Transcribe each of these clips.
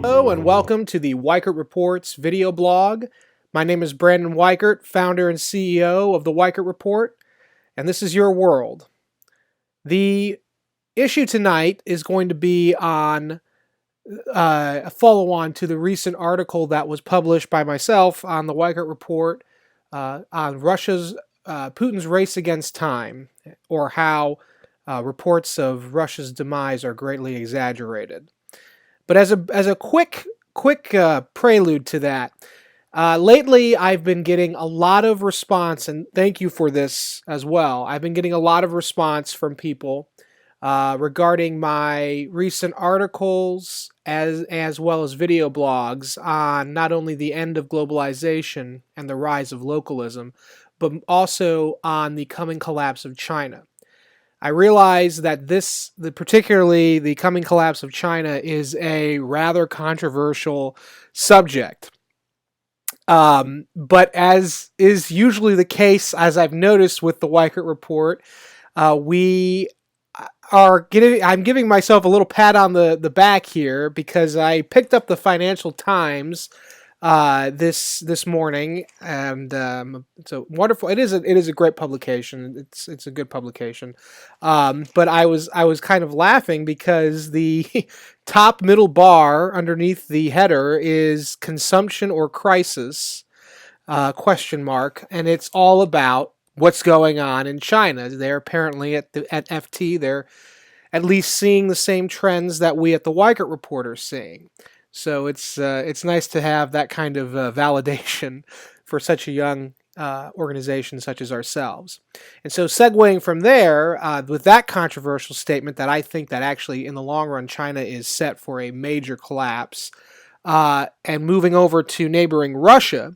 Hello and welcome to the Weichert Reports video blog. My name is Brandon Weichert, founder and CEO of the Weichert Report, and this is your world. The issue tonight is going to be on a follow-on to the recent article that was published by myself on the Weichert Report on Putin's race against time, or how reports of Russia's demise are greatly exaggerated. But as a quick prelude to that, lately I've been getting a lot of response, and thank you for this as well. I've been getting a lot of response from people regarding my recent articles as well as video blogs on not only the end of globalization and the rise of localism, but also on the coming collapse of China. I realize that particularly the coming collapse of China, is a rather controversial subject. But as is usually the case, as I've noticed with the Weichert Report, I'm giving myself a little pat on the back here because I picked up the Financial Times this morning, and it's a wonderful. It is a great publication. It's a good publication. But I was kind of laughing because the top middle bar underneath the header is "Consumption or Crisis?" Question mark, and it's all about what's going on in China. They're apparently at FT. They're at least seeing the same trends that we at the Weichert Report are seeing. So it's nice to have that kind of validation for such a young organization such as ourselves. And so segueing from there, with that controversial statement that I think that actually in the long run China is set for a major collapse, and moving over to neighboring Russia,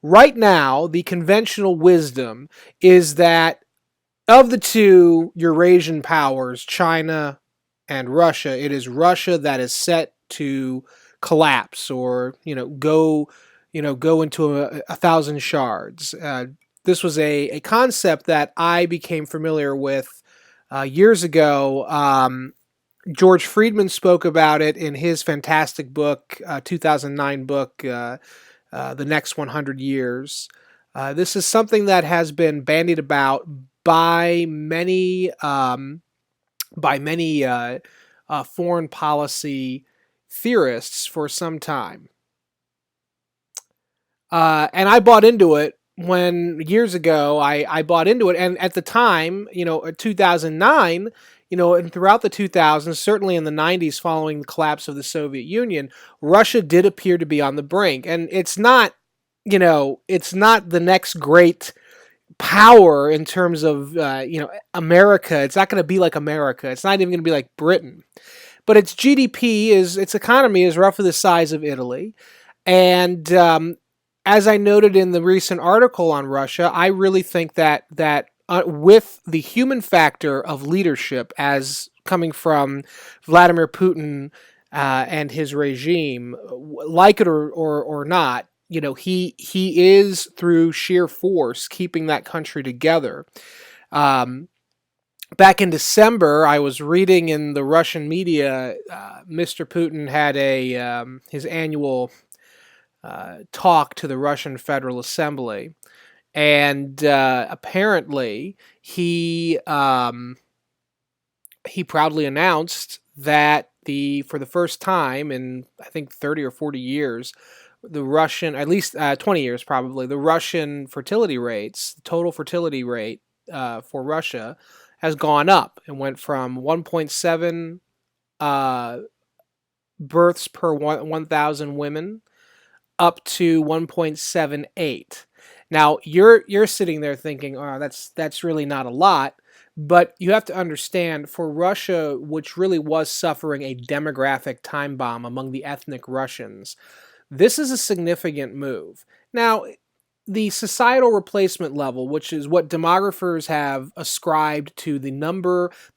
right now the conventional wisdom is that of the two Eurasian powers, China and Russia, it is Russia that is set to collapse, or go into a thousand shards. This was a concept that I became familiar with years ago. George Friedman spoke about it in his fantastic book, 2009 book, The Next 100 Years. This is something that has been bandied about by many foreign policy theorists for some time. And I bought into it years ago, I bought into it. And at the time, 2009, and throughout the 2000s, certainly in the 90s following the collapse of the Soviet Union, Russia did appear to be on the brink. And it's not the next great power in terms of, America. It's not going to be like America. It's not even going to be like Britain. But its its economy is roughly the size of Italy. And as I noted in the recent article on Russia, I really think that with the human factor of leadership as coming from Vladimir Putin and his regime, like it or not, he is through sheer force keeping that country together. Back in December, I was reading in the Russian media, Mr. Putin had his annual talk to the Russian Federal Assembly, and apparently he proudly announced that for the first time in I think 30 or 40 years, the Russian, at least 20 years probably, the Russian fertility rates, the total fertility rate for Russia has gone up and went from 1.7 births per 1,000 women up to 1.78. Now you're sitting there thinking, "Oh, that's really not a lot," but you have to understand, for Russia, which really was suffering a demographic time bomb among the ethnic Russians, this is a significant move. Now, the societal replacement level, which is what demographers have ascribed to the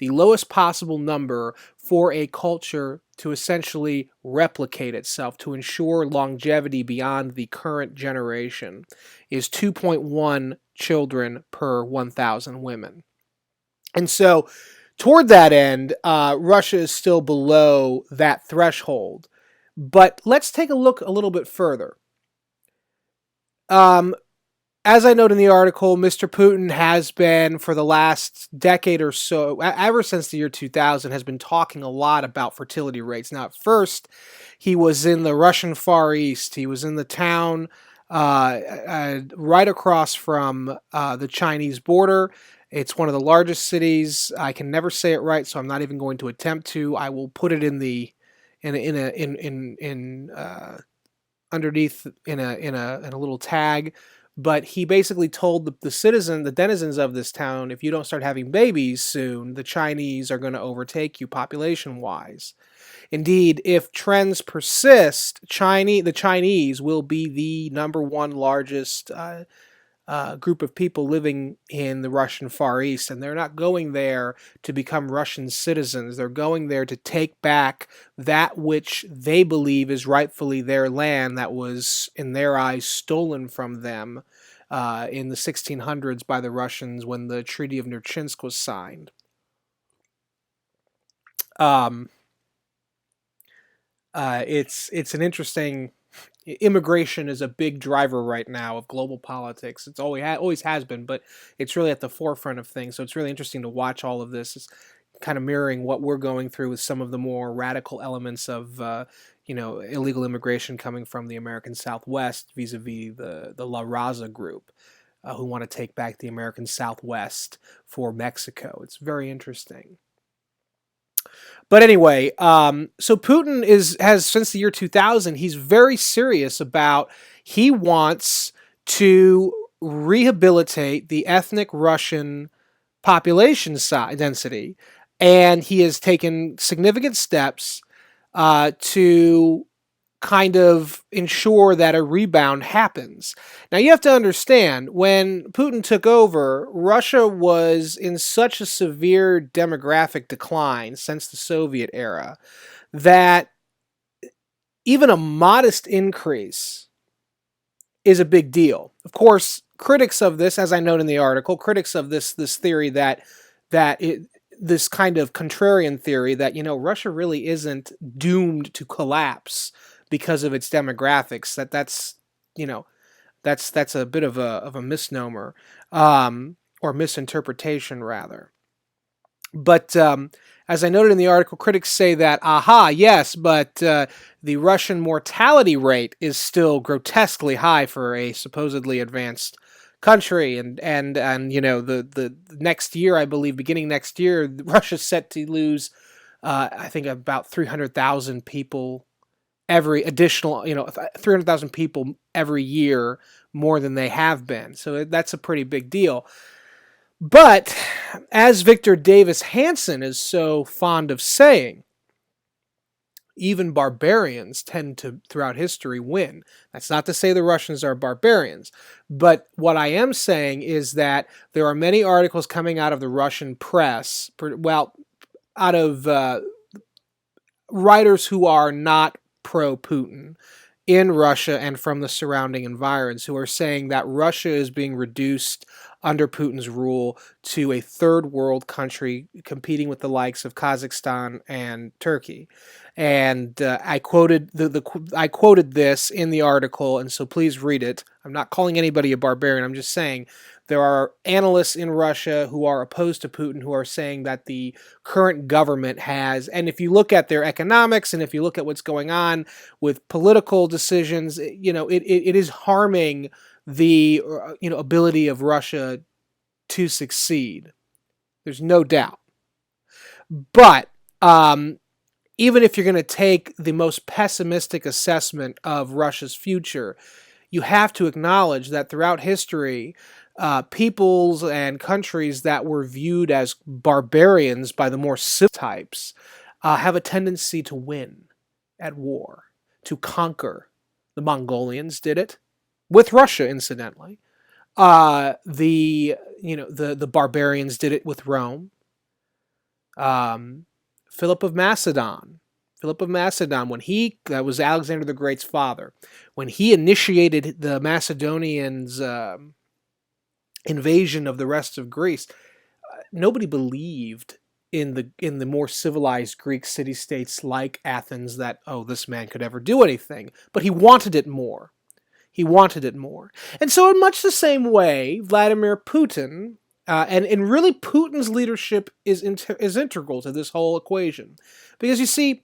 lowest possible number for a culture to essentially replicate itself, to ensure longevity beyond the current generation, is 2.1 children per 1,000 women. And so, toward that end, Russia is still below that threshold. But let's take a look a little bit further. Um, as I note in the article, Mr. Putin has been, for the last decade or so, ever since the year 2000, has been talking a lot about fertility rates. Now, at first, he was in the Russian Far East. He was in the town right across from the Chinese border. It's one of the largest cities. I can never say it right, so I'm not even going to attempt to. I will put it in the in underneath in a little tag. But he basically told the denizens of this town, if you don't start having babies soon, the Chinese are going to overtake you population wise. Indeed, if trends persist, the Chinese will be the number one largest group of people living in the Russian Far East, and they're not going there to become Russian citizens. They're going there to take back that which they believe is rightfully their land that was, in their eyes, stolen from them in the 1600s by the Russians when the Treaty of Nerchinsk was signed. It's an interesting. Immigration is a big driver right now of global politics. It's always has been, but it's really at the forefront of things. So it's really interesting to watch all of this. It's kind of mirroring what we're going through with some of the more radical elements of illegal immigration coming from the American Southwest vis-a-vis the La Raza group, who want to take back the American Southwest for Mexico. It's very interesting. But anyway, so Putin has since the year 2000, he's very serious about, he wants to rehabilitate the ethnic Russian population density, and he has taken significant steps to kind of ensure that a rebound happens. Now, you have to understand, when Putin took over, Russia was in such a severe demographic decline since the Soviet era that even a modest increase is a big deal. Of course, critics of this, as I note in the article, critics of this theory this kind of contrarian theory that, Russia really isn't doomed to collapse because of its demographics, that's a bit of a misnomer, or misinterpretation rather. But as I noted in the article, critics say that, yes, but the Russian mortality rate is still grotesquely high for a supposedly advanced country, and the next year, I believe, beginning next year, Russia's set to lose, I think, about 300,000 people every additional, 300,000 people every year more than they have been. So that's a pretty big deal. But as Victor Davis Hanson is so fond of saying, even barbarians tend to, throughout history, win. That's not to say the Russians are barbarians. But what I am saying is that there are many articles coming out of the Russian press, out of writers who are not pro-Putin in Russia and from the surrounding environs, who are saying that Russia is being reduced under Putin's rule to a third world country competing with the likes of Kazakhstan and Turkey. And I quoted I quoted this in the article, and so please read it. I'm not calling anybody a barbarian. I'm just saying there are analysts in Russia who are opposed to Putin who are saying that the current government has, and if you look at their economics and if you look at what's going on with political decisions, it is harming the ability of Russia to succeed. There's no doubt. But even if you're going to take the most pessimistic assessment of Russia's future, you have to acknowledge that throughout history, peoples and countries that were viewed as barbarians by the more civilized types have a tendency to win at war, to conquer. The Mongolians did it with Russia, incidentally. The barbarians did it with Rome. Philip of Macedon, that was Alexander the Great's father, when he initiated the Macedonians' invasion of the rest of Greece, nobody believed in the more civilized Greek city-states like Athens that, oh, this man could ever do anything, but he wanted it more. He wanted it more. And so in much the same way, Vladimir Putin, and really Putin's leadership is integral to this whole equation. Because you see,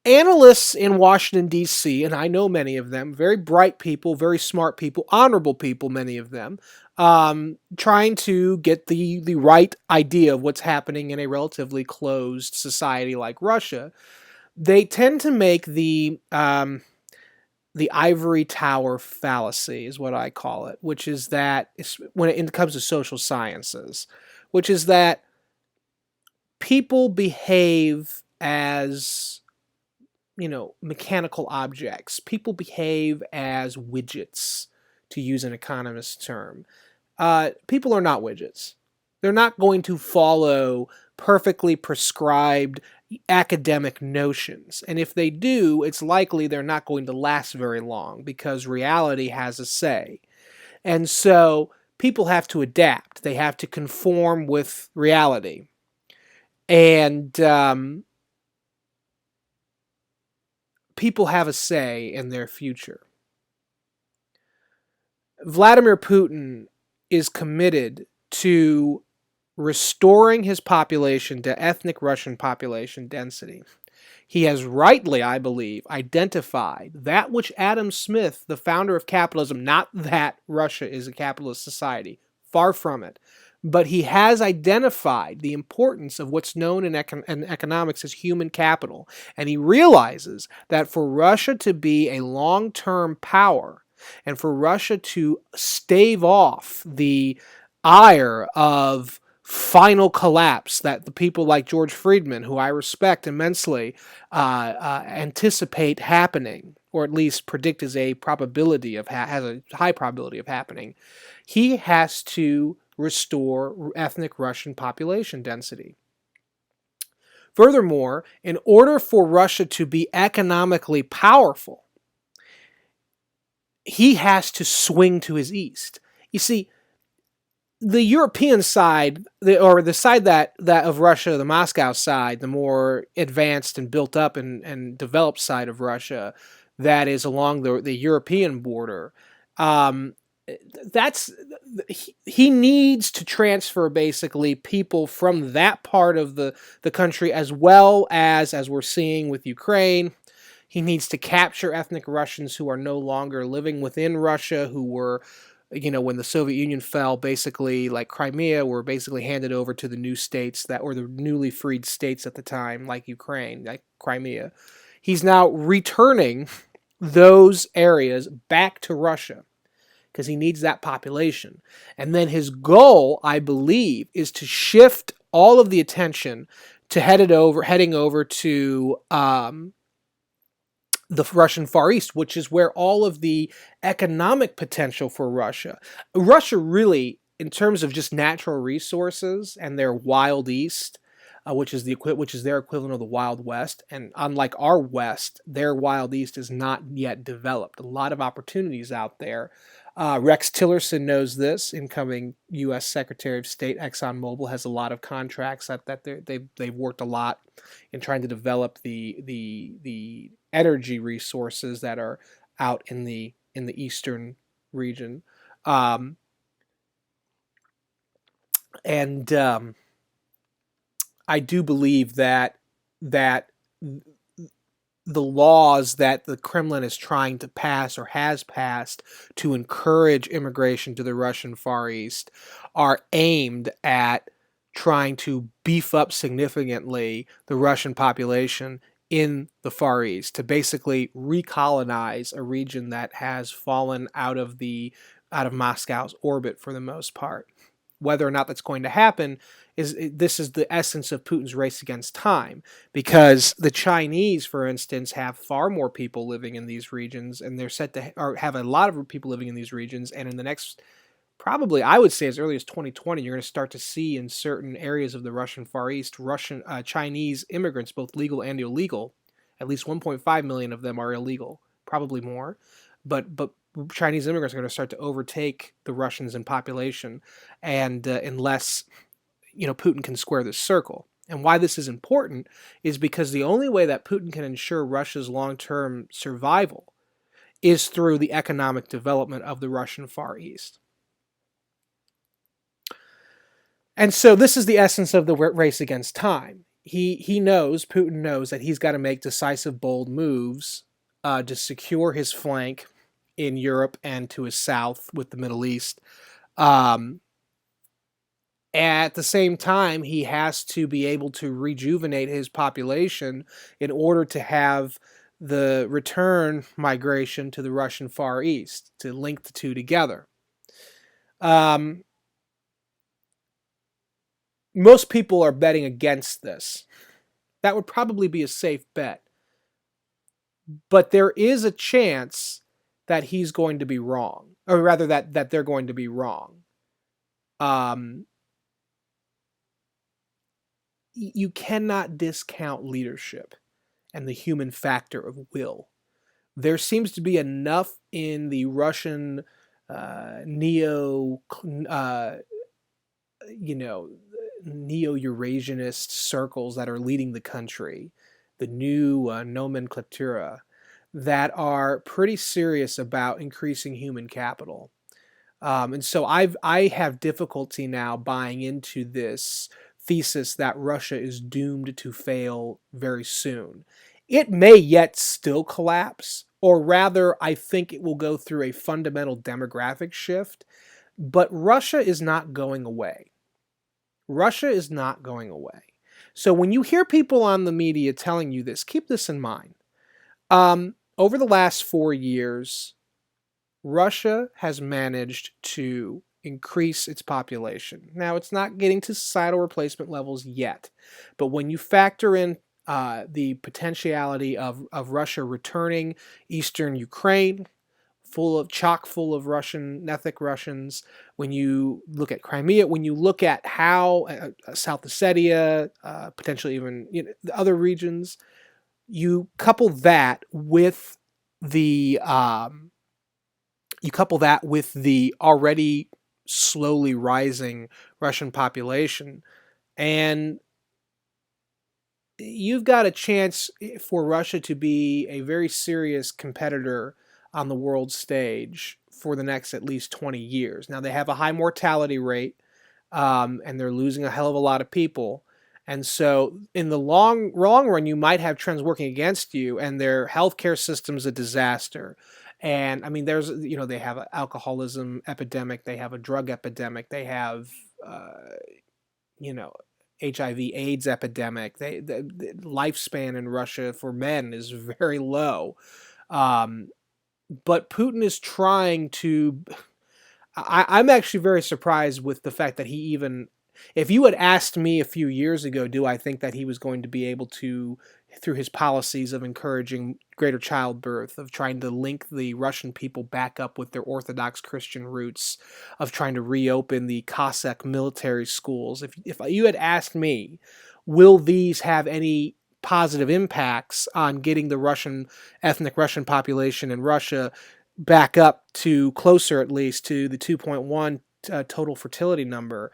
analysts in Washington, D.C., and I know many of them, very bright people, very smart people, honorable people, many of them, trying to get the right idea of what's happening in a relatively closed society like Russia, they tend to make the ivory tower fallacy is what I call it, which is that when it comes to social sciences, which is that people behave as, mechanical objects. People behave as widgets, to use an economist term. People are not widgets. They're not going to follow perfectly prescribed academic notions. And if they do, it's likely they're not going to last very long because reality has a say. And so people have to adapt. They have to conform with reality. And people have a say in their future. Vladimir Putin is committed to restoring his population to ethnic Russian population density. He has rightly, I believe, identified that which Adam Smith, the founder of capitalism, not that Russia is a capitalist society, far from it, but he has identified the importance of what's known in economics as human capital. And he realizes that for Russia to be a long-term power and for Russia to stave off the ire of final collapse that the people like George Friedman, who I respect immensely, anticipate happening, or at least predict as a probability of has a high probability of happening, he has to restore ethnic Russian population density. Furthermore, in order for Russia to be economically powerful, he has to swing to his east. You see, the European side, or the side that of Russia, the Moscow side, the more advanced and built up and developed side of Russia, that is along the European border, he needs to transfer basically people from that part of the country, as well as we're seeing with Ukraine. He needs to capture ethnic Russians who are no longer living within Russia, who were, when the Soviet Union fell, basically, like Crimea, were basically handed over to the new states or the newly freed states at the time, like Ukraine, like Crimea. He's now returning those areas back to Russia because he needs that population. And then his goal, I believe, is to shift all of the attention to heading over to the Russian Far East, which is where all of the economic potential for Russia really, in terms of just natural resources and their Wild East, which is their equivalent of the Wild West, and unlike our West, their Wild East is not yet developed. A lot of opportunities out there. Rex Tillerson knows this. Incoming U.S. Secretary of State, ExxonMobil has a lot of contracts that they've worked a lot in trying to develop the energy resources that are out in the eastern region, and I do believe that the laws that the Kremlin is trying to pass or has passed to encourage immigration to the Russian Far East are aimed at trying to beef up significantly the Russian population in the Far East, to basically recolonize a region that has fallen out of Moscow's orbit for the most part. Whether or not that's going to happen is the essence of Putin's race against time, because the Chinese, for instance, have far more people living in these regions, and they're set to have a lot of people living in these regions, and in the next, probably, I would say as early as 2020, you're going to start to see in certain areas of the Russian Far East, Chinese immigrants, both legal and illegal. At least 1.5 million of them are illegal, probably more, but Chinese immigrants are going to start to overtake the Russians in population, and unless Putin can square this circle. And why this is important is because the only way that Putin can ensure Russia's long-term survival is through the economic development of the Russian Far East. And so this is the essence of the race against time. Putin knows that he's got to make decisive, bold moves to secure his flank in Europe and to his south with the Middle East. At the same time, he has to be able to rejuvenate his population in order to have the return migration to the Russian Far East, to link the two together. Most people are betting against this. That would probably be a safe bet. But there is a chance that he's going to be wrong, or rather that they're going to be wrong. You cannot discount leadership and the human factor of will. There seems to be enough in the Russian Neo-Eurasianist circles that are leading the country, the new nomenclatura, that are pretty serious about increasing human capital. And so I have difficulty now buying into this thesis that Russia is doomed to fail very soon. It may yet still collapse, or rather, I think it will go through a fundamental demographic shift, but Russia is not going away. Russia is not going away. So when you hear people on the media telling you this, keep this in mind. Over the last 4 years, Russia has managed to increase its population. Now, it's not getting to societal replacement levels yet, but when you factor in the potentiality of Russia returning eastern Ukraine, chock full of Russian, ethnic Russians, when you look at Crimea, when you look at how South Ossetia, potentially even the other regions, you couple that with the already slowly rising Russian population, and you've got a chance for Russia to be a very serious competitor on the world stage for the next at least 20 years. Now, they have a high mortality rate, and they're losing a hell of a lot of people. And so in the long run, you might have trends working against you, and their healthcare system's a disaster. And I mean, they have an alcoholism epidemic, they have a drug epidemic, they have, HIV/AIDS epidemic. The lifespan in Russia for men is very low. But Putin is trying to. I'm actually very surprised with the fact that he even. If you had asked me a few years ago, do I think that he was going to be able to, through his policies of encouraging greater childbirth, of trying to link the Russian people back up with their Orthodox Christian roots, of trying to reopen the Cossack military schools, if you had asked me, will these have any positive impacts on getting the ethnic Russian population in Russia back up to closer, at least, to the 2.1 total fertility number,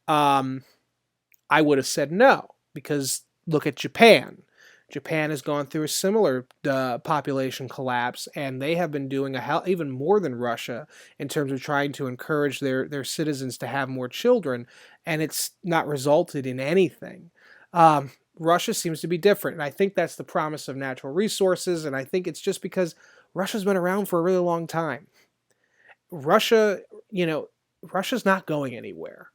I would have said no, because look at Japan. Japan has gone through a similar population collapse, and they have been doing even more than Russia in terms of trying to encourage their citizens to have more children, and it's not resulted in anything. Russia seems to be different, and I think that's the promise of natural resources, and I think it's just because Russia's been around for a really long time. Russia's not going anywhere.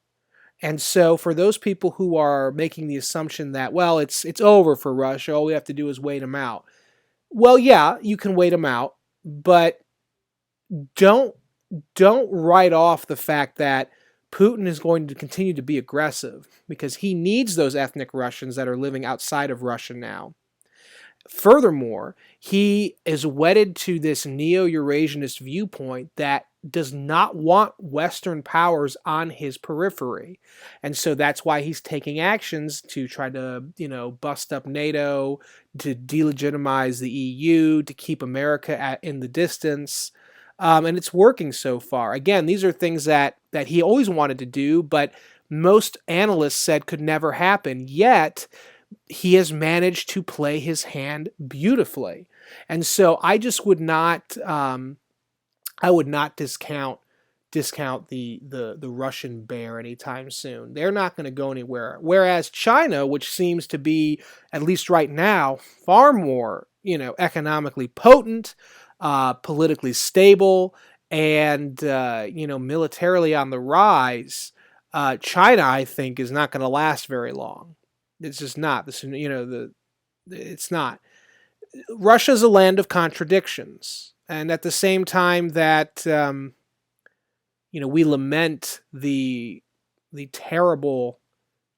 And so for those people who are making the assumption that, well, it's over for Russia, all we have to do is wait them out. Well, yeah, you can wait them out, but don't write off the fact that Putin is going to continue to be aggressive, because he needs those ethnic Russians that are living outside of Russia now. Furthermore, he is wedded to this Neo-Eurasianist viewpoint that does not want Western powers on his periphery. And so that's why he's taking actions to try to, bust up NATO, to delegitimize the EU, to keep America in the distance. And it's working so far. Again, these are things that he always wanted to do, but most analysts said could never happen, yet he has managed to play his hand beautifully. And so I just would not I would not discount the Russian bear anytime soon. They're not going to go anywhere. Whereas China, which seems to be, at least right now, far more, economically potent, politically stable, and militarily on the rise. China, I think, is not going to last very long. It's just not. It's not. Russia's a land of contradictions, and at the same time that we lament the terrible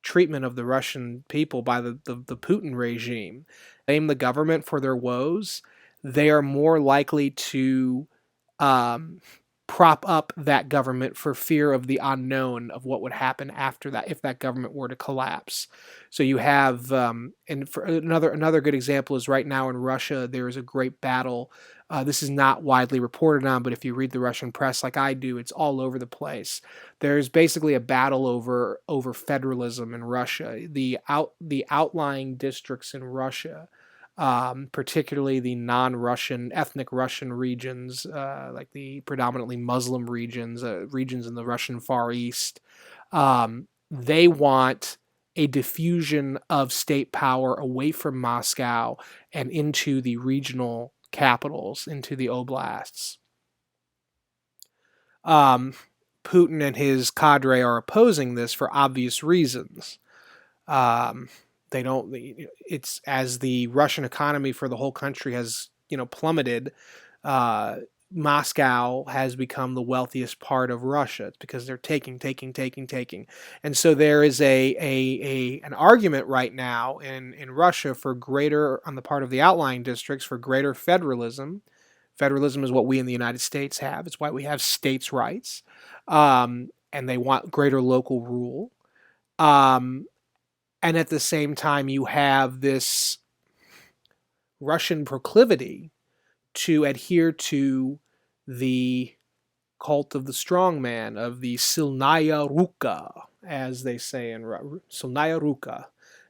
treatment of the Russian people by the Putin regime, blame the government for their woes, they are more likely to um, prop up that government for fear of the unknown of what would happen after that if that government were to collapse. So you have, and for another good example is right now in Russia there is a great battle. This is not widely reported on, but if you read the Russian press like I do, it's all over the place. There's basically a battle over federalism in Russia. The outlying districts in Russia, particularly the non-Russian, ethnic Russian regions, like the predominantly Muslim regions, regions in the Russian Far East, they want a diffusion of state power away from Moscow and into the regional capitals, into the oblasts. Putin and his cadre are opposing this for obvious reasons. They don't. It's as the Russian economy for the whole country has plummeted. Moscow has become the wealthiest part of Russia. It's because they're taking, and so there is an argument right now in Russia for greater, on the part of the outlying districts, for greater federalism. Federalism is what we in the United States have. It's why we have states' rights, and they want greater local rule. And at the same time, you have this Russian proclivity to adhere to the cult of the strongman, of the silnaya ruka, as they say in silnaya ruka,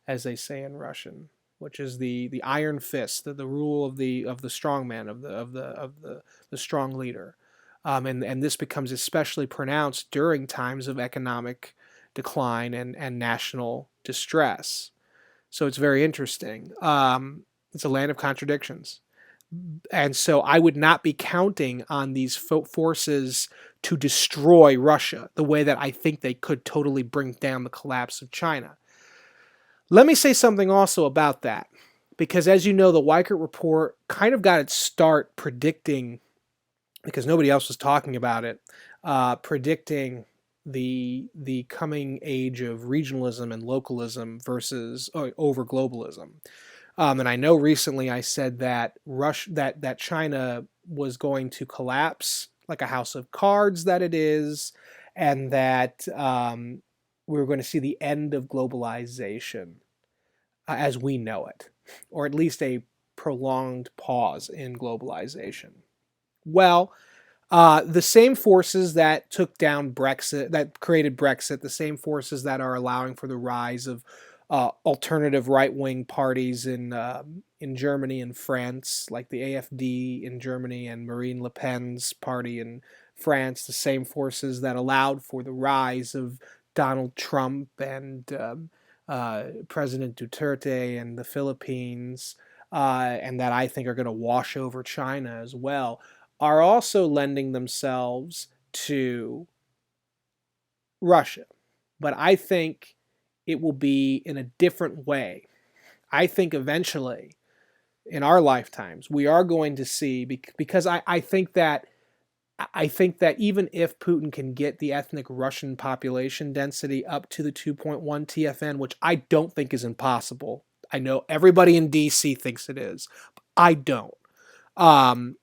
as they say in Russian, which is the iron fist, the rule of the strongman, of the strong leader, and this becomes especially pronounced during times of economic decline and national distress. So it's very interesting. It's a land of contradictions. And so I would not be counting on these forces to destroy Russia the way that I think they could totally bring down the collapse of China. Let me say something also about that, because as you know, the Weichert report kind of got its start predicting, because nobody else was talking about it, predicting the coming age of regionalism and localism versus over globalism. And I know recently I said that that China was going to collapse like a house of cards that it is, and that we were going to see the end of globalization as we know it, or at least a prolonged pause in globalization. Well, the same forces that took down Brexit, that created Brexit, the same forces that are allowing for the rise of alternative right-wing parties in Germany and France, like the AfD in Germany and Marine Le Pen's party in France, the same forces that allowed for the rise of Donald Trump and President Duterte in the Philippines, and that I think are going to wash over China as well, are also lending themselves to Russia. But I think it will be in a different way. I think eventually, in our lifetimes, we are going to see, because I think that even if Putin can get the ethnic Russian population density up to the 2.1 TFN, which I don't think is impossible. I know everybody in DC thinks it is, but I don't.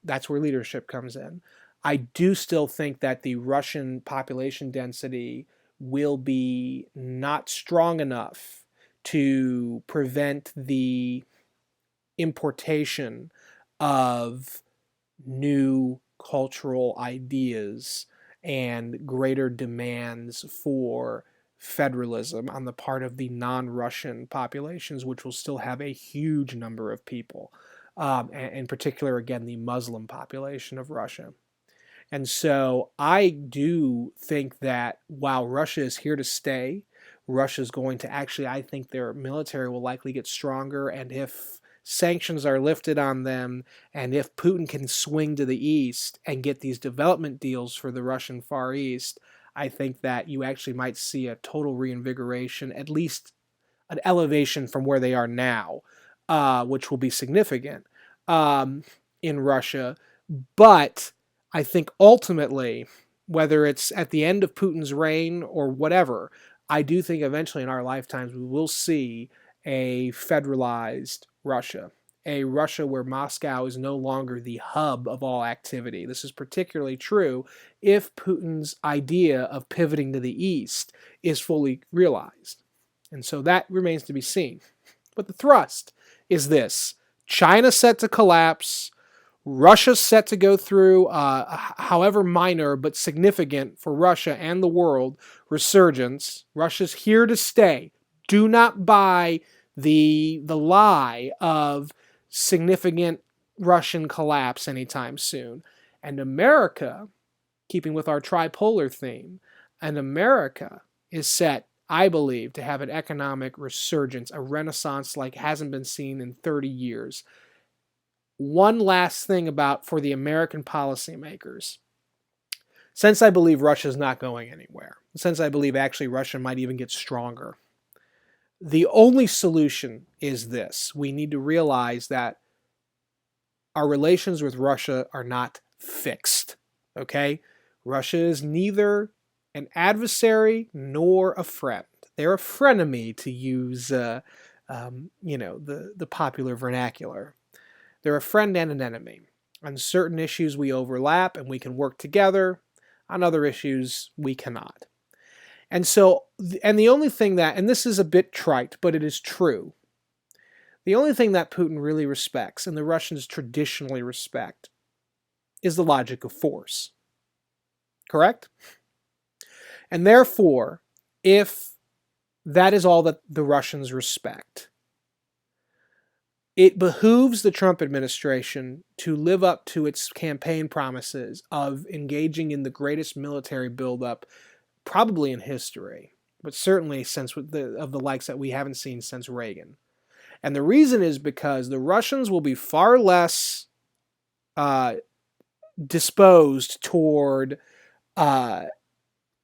That's where leadership comes in. I do still think that the Russian population density will be not strong enough to prevent the importation of new cultural ideas and greater demands for federalism on the part of the non-Russian populations, which will still have a huge number of people, and in particular, again, the Muslim population of Russia. And so I do think that while Russia is here to stay, Russia is going to actually, I think their military will likely get stronger. And if sanctions are lifted on them, and if Putin can swing to the east and get these development deals for the Russian Far East, I think that you actually might see a total reinvigoration, at least an elevation from where they are now, which will be significant in Russia. But I think ultimately, whether it's at the end of Putin's reign or whatever, I do think eventually in our lifetimes we will see a federalized Russia, a Russia where Moscow is no longer the hub of all activity. This is particularly true if Putin's idea of pivoting to the east is fully realized. And so that remains to be seen. But the thrust is this: China set to collapse, Russia's set to go through, however minor but significant for Russia and the world, resurgence. Russia's here to stay. Do not buy the lie of significant Russian collapse anytime soon. And America, keeping with our tripolar theme, and America is set, I believe, to have an economic resurgence, a renaissance like hasn't been seen in 30 years. One last thing for the American policymakers. Since I believe Russia's not going anywhere, since I believe actually Russia might even get stronger, the only solution is this: we need to realize that our relations with Russia are not fixed. Okay? Russia is neither an adversary nor a friend. They're a frenemy, to use the popular vernacular. They're a friend and an enemy. On certain issues we overlap and we can work together. On other issues we cannot. And so, and the only thing that, and this is a bit trite, but it is true, the only thing that Putin really respects, and the Russians traditionally respect, is the logic of force. Correct? And therefore, if that is all that the Russians respect, it behooves the Trump administration to live up to its campaign promises of engaging in the greatest military buildup probably in history, but certainly since of the likes that we haven't seen since Reagan. And the reason is because the Russians will be far less disposed toward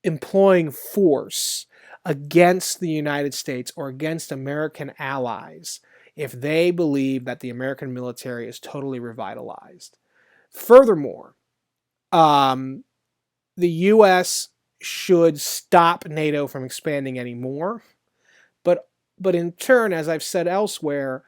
employing force against the United States or against American allies if they believe that the American military is totally revitalized. Furthermore, the U.S. should stop NATO from expanding anymore, but in turn, as I've said elsewhere,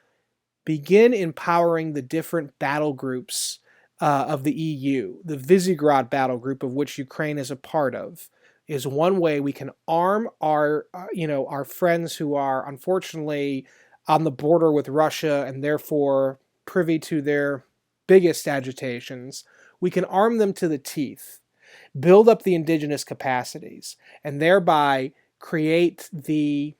begin empowering the different battle groups of the EU. The Visegrad battle group, of which Ukraine is a part of, is one way we can arm our friends who are unfortunately on the border with Russia and therefore privy to their biggest agitations. We can arm them to the teeth, build up the indigenous capacities, and thereby create the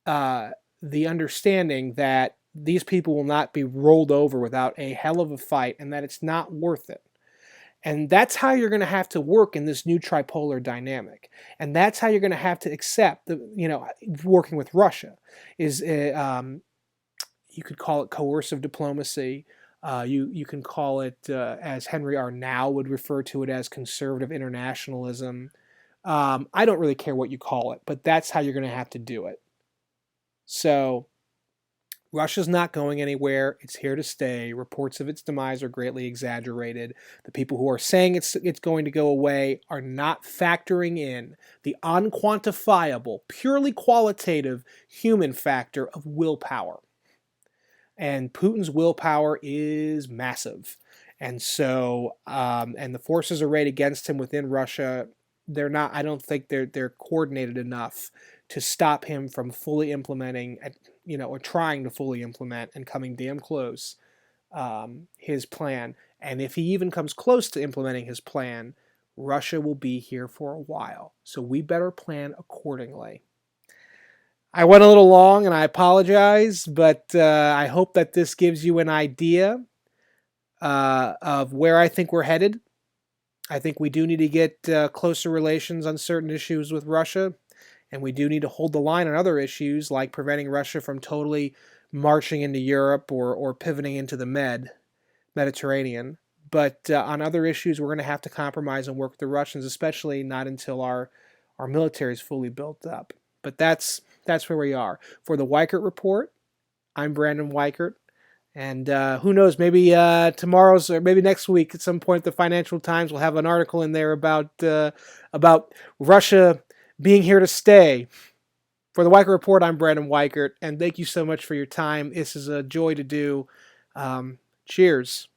understanding that these people will not be rolled over without a hell of a fight and that it's not worth it. And that's how you're going to have to work in this new tripolar dynamic. And that's how you're going to have to accept, working with Russia is, you could call it coercive diplomacy. You can call it, as Henry Arnau would refer to it, as conservative internationalism. I don't really care what you call it, but that's how you're going to have to do it. So Russia's not going anywhere. It's here to stay. Reports of its demise are greatly exaggerated. The people who are saying it's going to go away are not factoring in the unquantifiable, purely qualitative human factor of willpower. And Putin's willpower is massive. And so, and the forces arrayed against him within Russia, I don't think they're coordinated enough to stop him from fully implementing, or trying to fully implement and coming damn close, his plan. And if he even comes close to implementing his plan, Russia will be here for a while, so we better plan accordingly. I went a little long and I apologize, but I hope that this gives you an idea of where I think we're headed. I think we do need to get closer relations on certain issues with Russia, and we do need to hold the line on other issues like preventing Russia from totally marching into Europe or pivoting into the Mediterranean. But on other issues, we're going to have to compromise and work with the Russians, especially not until our military is fully built up. But that's where we are. For the Weichert Report, I'm Brandon Weichert. And who knows, maybe tomorrow's or maybe next week at some point, the Financial Times will have an article in there about Russia being here to stay. For the Weichert Report, I'm Brandon Weichert, and thank you so much for your time. This is a joy to do. Cheers.